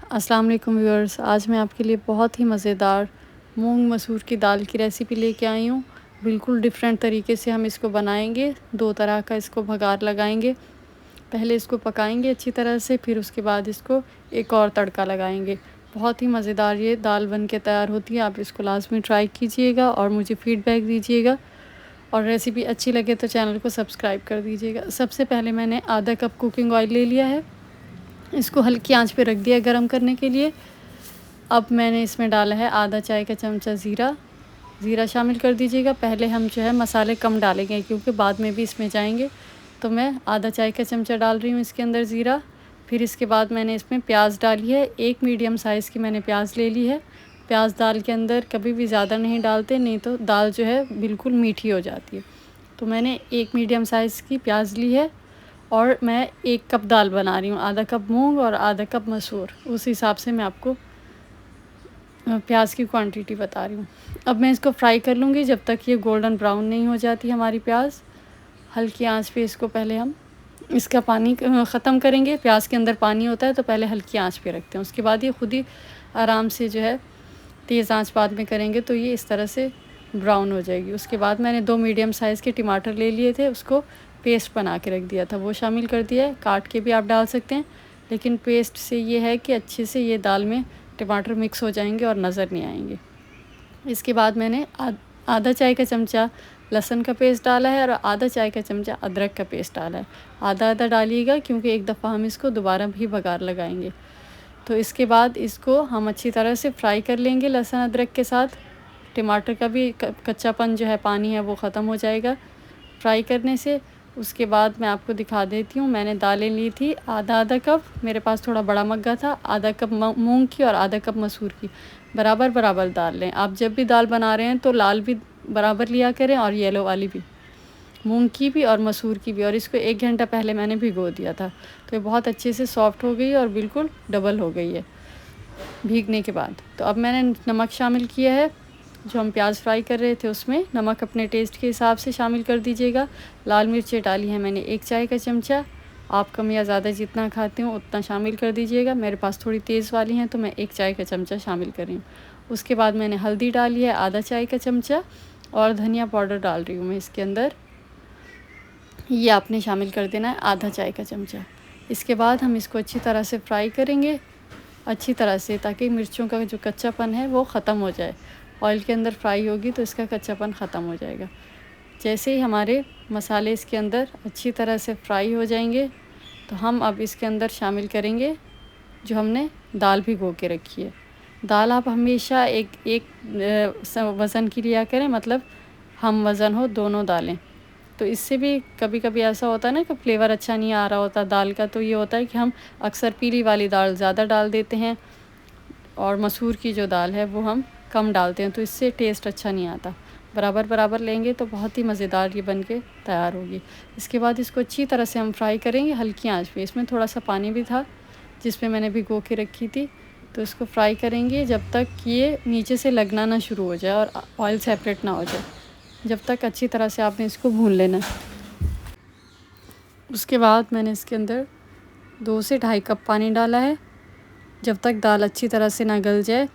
अस्सलाम वालेकुम व्यूअर्स। आज मैं आपके लिए बहुत ही मज़ेदार मूंग मसूर की दाल की रेसिपी लेके आई हूँ। बिल्कुल डिफरेंट तरीके से हम इसको बनाएंगे। दो तरह का इसको भगार लगाएंगे। पहले इसको पकाएंगे अच्छी तरह से, फिर उसके बाद इसको एक और तड़का लगाएंगे। बहुत ही मज़ेदार ये दाल बन के तैयार होती है। आप इसको लाजमी ट्राई कीजिएगा और मुझे फ़ीडबैक दीजिएगा। और रेसिपी अच्छी लगे तो चैनल को सब्सक्राइब कर दीजिएगा। सबसे पहले मैंने आधा कप कुकिंग ऑयल ले लिया है। इसको हल्की आंच पे रख दिया गरम करने के लिए। अब मैंने इसमें डाला है आधा चाय का चमचा ज़ीरा शामिल कर दीजिएगा। पहले हम जो है मसाले कम डालेंगे क्योंकि बाद में भी इसमें जाएंगे। तो मैं आधा चाय का चमचा डाल रही हूँ इसके अंदर ज़ीरा। फिर इसके बाद मैंने इसमें प्याज डाली है। एक मीडियम साइज़ की मैंने प्याज ले ली है। प्याज दाल के अंदर कभी भी ज़्यादा नहीं डालते, नहीं तो दाल जो है बिल्कुल मीठी हो जाती है। तो मैंने एक मीडियम साइज़ की प्याज ली है और मैं 1 कप दाल बना रही हूँ। आधा कप मूंग और आधा कप मसूर, उस हिसाब से मैं आपको प्याज की क्वांटिटी बता रही हूँ। अब मैं इसको फ्राई कर लूँगी जब तक ये गोल्डन ब्राउन नहीं हो जाती हमारी प्याज। हल्की आंच पे इसको पहले हम इसका पानी ख़त्म करेंगे। प्याज के अंदर पानी होता है तो पहले हल्की आंच पे रखते हैं। उसके बाद ये खुद ही आराम से जो है तेज़ आंच बाद में करेंगे तो ये इस तरह से ब्राउन हो जाएगी। उसके बाद मैंने 2 मीडियम साइज़ के टमाटर ले लिए थे, उसको पेस्ट बना के रख दिया था, वो शामिल कर दिया है। काट के भी आप डाल सकते हैं, लेकिन पेस्ट से ये है कि अच्छे से ये दाल में टमाटर मिक्स हो जाएंगे और नज़र नहीं आएंगे। इसके बाद मैंने आधा चाय का चमचा लहसुन का पेस्ट डाला है और आधा चाय का चमचा अदरक का पेस्ट डाला है। आधा आधा डालिएगा क्योंकि एक दफ़ा हम इसको दोबारा भी बघार लगाएंगे। तो इसके बाद इसको हम अच्छी तरह से फ्राई कर लेंगे लहसुन अदरक के साथ। टमाटर का भी कच्चापन जो है, पानी है, वो ख़त्म हो जाएगा फ्राई करने से। उसके बाद मैं आपको दिखा देती हूँ। मैंने दालें ली थी आधा कप, मेरे पास थोड़ा बड़ा मग्गा था। आधा कप मूंग की और आधा कप मसूर की, बराबर बराबर दाल लें। आप जब भी दाल बना रहे हैं तो लाल भी बराबर लिया करें और येलो वाली भी, मूंग की भी और मसूर की भी। और इसको 1 घंटा पहले मैंने भिगो दिया था, तो ये बहुत अच्छे से सॉफ़्ट हो गई और बिल्कुल डबल हो गई है भीगने के बाद। तो अब मैंने नमक शामिल किया है। जो हम प्याज फ्राई कर रहे थे उसमें नमक अपने टेस्ट के हिसाब से शामिल कर दीजिएगा। लाल मिर्चें डाली हैं मैंने 1 चाय का चमचा। आप कम या ज़्यादा जितना खाते हो उतना शामिल कर दीजिएगा। मेरे पास थोड़ी तेज़ वाली हैं तो मैं 1 चाय का चमचा शामिल कर रही हूँ। उसके बाद मैंने हल्दी डाली है आधा चाय का चमचा और धनिया पाउडर डाल रही हूँ मैं इसके अंदर। ये आपने शामिल कर देना है आधा चाय का चमचा। इसके बाद हम इसको अच्छी तरह से फ्राई करेंगे, अच्छी तरह से, ताकि मिर्चों का जो कच्चापन है वो ख़त्म हो जाए। ऑयल के अंदर फ्राई होगी तो इसका कच्चापन ख़त्म हो जाएगा। जैसे ही हमारे मसाले इसके अंदर अच्छी तरह से फ्राई हो जाएंगे तो हम अब इसके अंदर शामिल करेंगे जो हमने दाल भिगो के रखी है। दाल आप हमेशा एक वज़न की लिया करें, मतलब हम वज़न हो दोनों दालें। तो इससे भी कभी कभी ऐसा होता है ना कि फ्लेवर अच्छा नहीं आ रहा होता दाल का, तो ये होता है कि हम अक्सर पीली वाली दाल ज़्यादा डाल देते हैं और मसूर की जो दाल है वो हम कम डालते हैं, तो इससे टेस्ट अच्छा नहीं आता। बराबर बराबर लेंगे तो बहुत ही मज़ेदार ये बन के तैयार होगी। इसके बाद इसको अच्छी तरह से हम फ्राई करेंगे हल्की आंच पे। इसमें थोड़ा सा पानी भी था जिसमें मैंने भिगो के रखी थी, तो इसको फ्राई करेंगे जब तक ये नीचे से लगना ना शुरू हो जाए और ऑयल सेपरेट ना हो जाए, जब तक अच्छी तरह से आपने इसको भून लेना। उसके बाद मैंने इसके अंदर 2 से ढाई कप पानी डाला है। जब तक दाल अच्छी तरह से ना गल जाए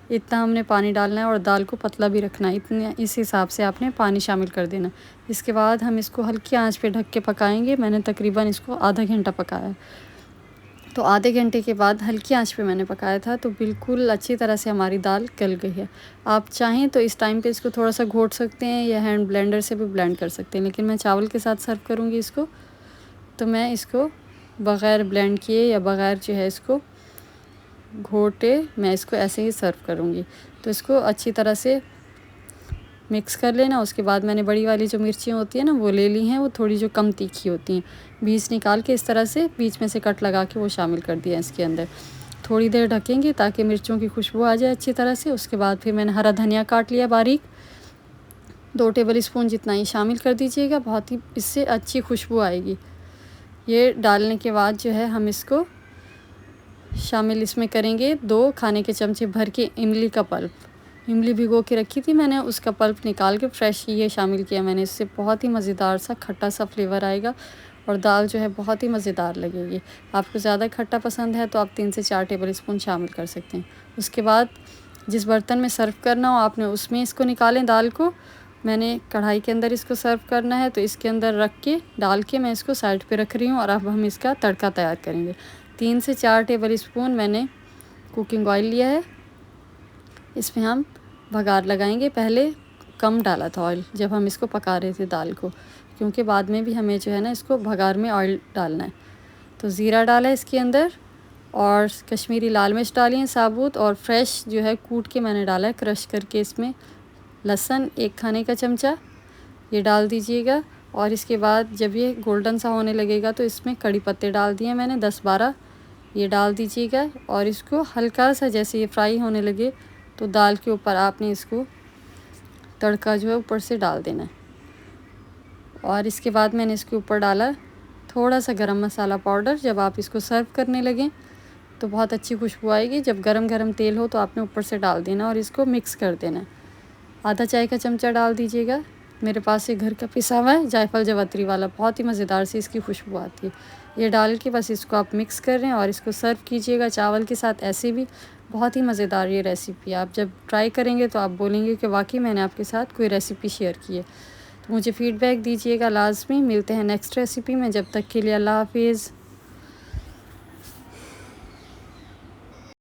इतना हमने पानी डालना है और दाल को पतला भी रखना है, इतने इस हिसाब से आपने पानी शामिल कर देना। इसके बाद हम इसको हल्की आंच पे ढक के पकाएंगे। मैंने तकरीबन इसको आधा घंटा पकाया। तो आधे घंटे के बाद हल्की आंच पे मैंने पकाया था तो बिल्कुल अच्छी तरह से हमारी दाल गल गई है। आप चाहें तो इस टाइम पे इसको थोड़ा सा घोट सकते हैं या हैंड ब्लेंडर से भी ब्लेंड कर सकते हैं, लेकिन मैं चावल के साथ सर्व करूँगी इसको, तो मैं इसको बग़ैर ब्लेंड किए या बग़ैर जो है इसको घोटे मैं इसको ऐसे ही सर्व करूँगी। तो इसको अच्छी तरह से मिक्स कर लेना। उसके बाद मैंने बड़ी वाली जो मिर्चियाँ होती हैं ना वो ले ली हैं, वो थोड़ी जो कम तीखी होती हैं, बीज निकाल के इस तरह से बीच में से कट लगा के वो शामिल कर दिया इसके अंदर। थोड़ी देर ढकेंगे ताकि मिर्चों की खुशबू आ जाए अच्छी तरह से। उसके बाद फिर मैंने हरा धनिया काट लिया बारीक, 2 टेबल स्पून जितना ही शामिल कर दीजिएगा, बहुत ही इससे अच्छी खुशबू आएगी। ये डालने के बाद जो है हम इसको शामिल इसमें करेंगे 2 खाने के चमचे भर के इमली का पल्प। इमली भिगो के रखी थी मैंने, उसका पल्प निकाल के फ्रेश ये शामिल किया मैंने। इससे बहुत ही मज़ेदार सा खट्टा सा फ्लेवर आएगा और दाल जो है बहुत ही मज़ेदार लगेगी। आपको ज़्यादा खट्टा पसंद है तो आप 3 से 4 टेबल स्पून शामिल कर सकते हैं। उसके बाद जिस बर्तन में सर्व करना हो आपने उसमें इसको निकालें दाल को। मैंने कढ़ाई के अंदर इसको सर्व करना है तो इसके अंदर रख के डाल के मैं इसको साइड पे रख रही हूँ और अब हम इसका तड़का तैयार करेंगे। 3 से 4 टेबल स्पून मैंने कुकिंग ऑयल लिया है। इसमें हम भगार लगाएंगे। पहले कम डाला था ऑयल जब हम इसको पका रहे थे दाल को, क्योंकि बाद में भी हमें जो है ना इसको भगार में ऑयल डालना है। तो ज़ीरा डाला है इसके अंदर और कश्मीरी लाल मिर्च डाली है साबुत, और फ्रेश जो है कूट के मैंने डाला है क्रश करके। इसमें लहसुन 1 खाने का चमचा ये डाल दीजिएगा। और इसके बाद जब ये गोल्डन सा होने लगेगा तो इसमें कड़ी पत्ते डाल दिए मैंने 10-12, ये डाल दीजिएगा। और इसको हल्का सा जैसे ये फ्राई होने लगे तो दाल के ऊपर आपने इसको तड़का जो है ऊपर से डाल देना है। और इसके बाद मैंने इसके ऊपर डाला थोड़ा सा गरम मसाला पाउडर। जब आप इसको सर्व करने लगें तो बहुत अच्छी खुशबू आएगी। जब गरम गरम तेल हो तो आपने ऊपर से डाल देना और इसको मिक्स कर देना है। आधा चाय का चमचा डाल दीजिएगा। मेरे पास ये घर का पिसा हुआ है जायफल जावित्री वाला, बहुत ही मज़ेदार सी इसकी खुशबू आती है। ये डाल के बस इसको आप मिक्स कर रहे हैं और इसको सर्व कीजिएगा चावल के साथ। ऐसे भी बहुत ही मज़ेदार ये रेसिपी, आप जब ट्राई करेंगे तो आप बोलेंगे कि वाकई मैंने आपके साथ कोई रेसिपी शेयर की है। तो मुझे फ़ीडबैक दीजिएगा लाजमी। मिलते हैं नेक्स्ट रेसिपी में, जब तक के लिए अल्लाह हाफिज़।